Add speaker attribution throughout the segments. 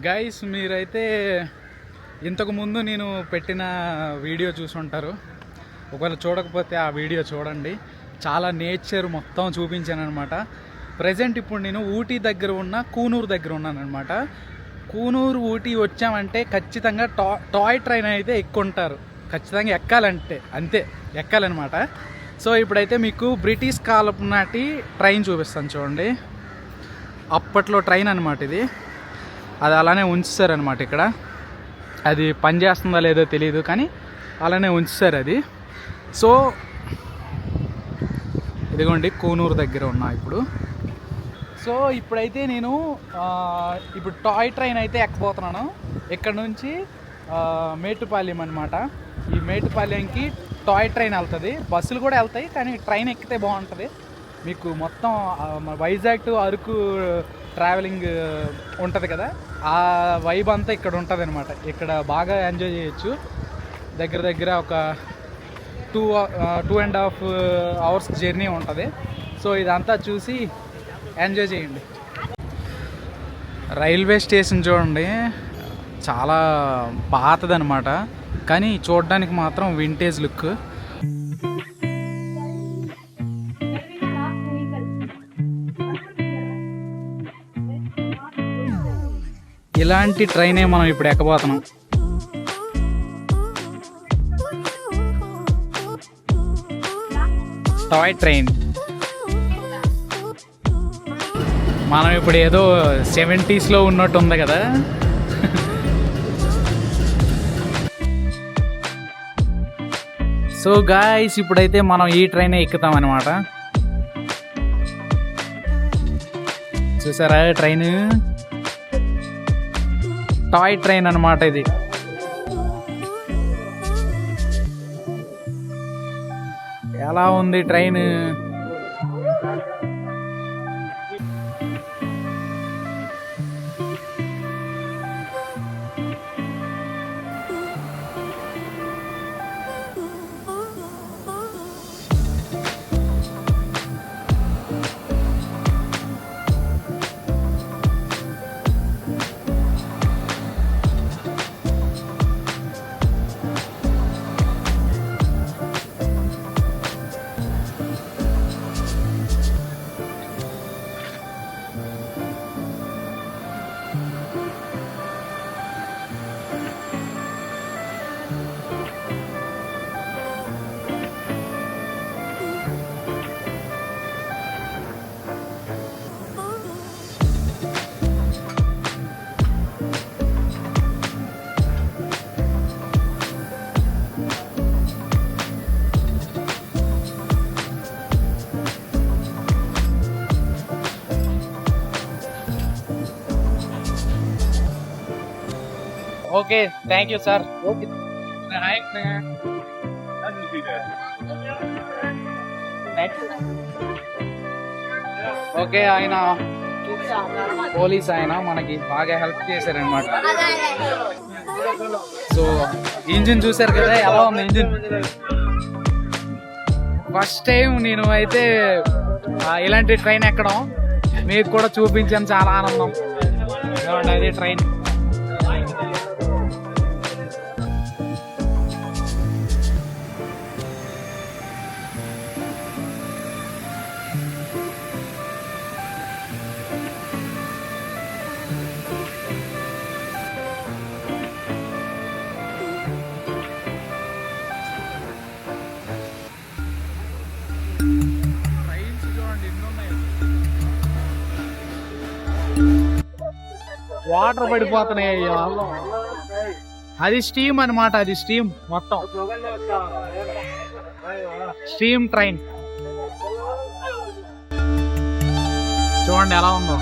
Speaker 1: Guys మీరైతే ఇంతకుముందు నేను పెట్టిన వీడియో చూసుంటారు. ఒకవేళ చూడకపోతే ఆ వీడియో చూడండి. చాలా నేచర్ మొత్తం చూపించాను అనమాట. ప్రజెంట్ ఇప్పుడు నేను ఊటీ దగ్గర ఉన్న కూనూరు దగ్గర ఉన్నానమాట. కూనూరు ఊటీ వచ్చామంటే ఖచ్చితంగా టాయ్ ట్రైన్ అయితే ఎక్కుంటారు. ఖచ్చితంగా ఎక్కాలంటే అంతే ఎక్కాలన్నమాట. సో ఇప్పుడైతే మీకు బ్రిటిష్ కాలపు నాటి ట్రైన్ చూపిస్తాను చూడండి. అప్పట్లో ట్రైన్ అనమాట ఇది. అది అలానే ఉంచారనమాట ఇక్కడ. అది పనిచేస్తుందా లేదో తెలియదు కానీ అలానే ఉంచారు అది. సో ఇదిగోండి కూనూరు దగ్గర ఉన్నా ఇప్పుడు. సో ఇప్పుడైతే నేను ఇప్పుడు టాయ్ ట్రైన్ అయితే ఎక్కబోతున్నాను. ఇక్కడ నుంచి మేటుపాలెం అనమాట. ఈ మేటుపాలెంకి టాయ్ ట్రైన్ వెళ్తుంది. బస్సులు కూడా వెళ్తాయి కానీ ట్రైన్ ఎక్కితే బాగుంటుంది. మీకు మొత్తం వైజాగ్ టు అరకు ట్రావెలింగ్ ఉంటుంది కదా, ఆ వైబ్ అంతా ఇక్కడ ఉంటుంది అనమాట. ఇక్కడ బాగా ఎంజాయ్ చేయొచ్చు. దగ్గర దగ్గర ఒక 2.5 అవర్స్ జర్నీ ఉంటుంది. సో ఇదంతా చూసి ఎంజాయ్ చేయండి. రైల్వే స్టేషన్ చూడండి, చాలా పాతదనమాట కానీ చూడడానికి మాత్రం వింటేజ్ లుక్. ఇలాంటి ట్రైనే మనం ఇప్పుడు ఎక్కబోతున్నాం. Toy train. మనం ఇప్పుడు ఏదో 70s ఉన్నట్టు ఉంది కదా. సో గాయ్స్ ఇప్పుడైతే మనం ఈ ట్రైనే ఎక్కుతాం అనమాట. చూసారా ట్రైన్? టాయ్ ట్రైన్ అనమాట ఇది. ఎలా ఉంది train? Okay, thank you sir. Okay, ఆయన పోలీస్ ఆయన మనకి బాగా హెల్ప్ చేశారనమాట. సో ఇంజిన్ చూసారు కదా ఎలా ఉంది ఇంజిన్. ఫస్ట్ టైం నేను అయితే ఇలాంటి ట్రైన్ ఎక్కడం, మీకు కూడా చూపించాను. చాలా ఆనందం. అదే ట్రైన్. వాటర్ పడిపోతున్నాయి. అది స్టీమ్ అనమాట. అది స్టీమ్ మొత్తం. స్టీమ్ ట్రైన్ చూడండి ఎలా ఉందో.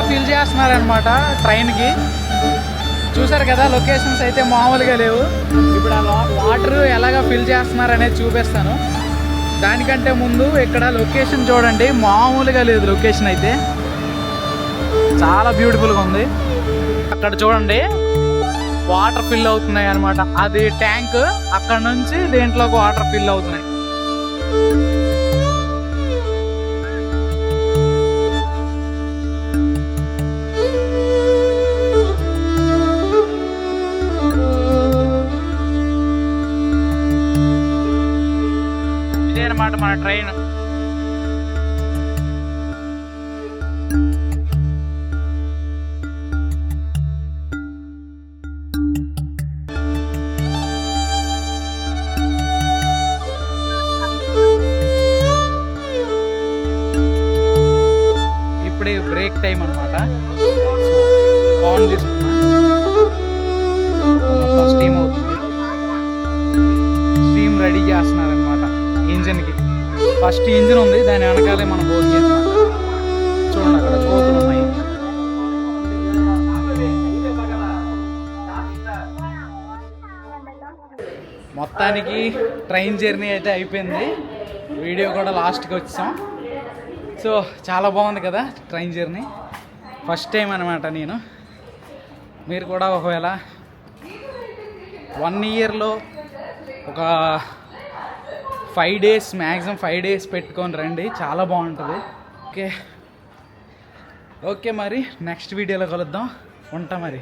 Speaker 1: ఫిల్ చేస్తున్నారనమాట ట్రైన్కి. చూసారు కదా, లొకేషన్స్ అయితే మామూలుగా లేవు. ఇప్పుడు ఆ వాటర్ ఎలాగ ఫిల్ చేస్తున్నారు అనేది చూపిస్తాను. దానికంటే ముందు ఇక్కడ లొకేషన్ చూడండి, మామూలుగా లేదు. లొకేషన్ అయితే చాలా బ్యూటిఫుల్గా ఉంది. అక్కడ చూడండి వాటర్ ఫిల్ అవుతున్నాయి అనమాట. అది ట్యాంక్, అక్కడ నుంచి దేంట్లోకి వాటర్ ఫిల్ అవుతున్నాయి. ఇదే అనమాట మన ట్రైన్. ఇప్పుడే బ్రేక్ టైం అనమాట. ఆన్ తీసుకున్నా, మొత్తం స్టీమ్ అవుతుంది. స్టీమ్ రెడీ చేస్తున్నారనమాట ఇంజిన్కి. ఫస్ట్ ఇంజిన్ ఉంది, దాని వెనకాలే మన బోగి అనమాట. చూడండి అక్కడ కోతులు ఉన్నాయి. మొత్తానికి ట్రైన్ జర్నీ అయితే అయిపోయింది. వీడియో కూడా లాస్ట్కి వచ్చాం. సో చాలా బాగుంది కదా ట్రైన్ జర్నీ. ఫస్ట్ టైం అనమాట నేను. మీరు కూడా ఒకవేళ 1 ఇయర్లో ఒక 5 డేస్, మ్యాక్సిమం 5 డేస్ పెట్టుకొని రండి, చాలా బాగుంటుంది. ఓకే ఓకే, మరి నెక్స్ట్ వీడియోలో కలుద్దాం. ఉంటా మరి.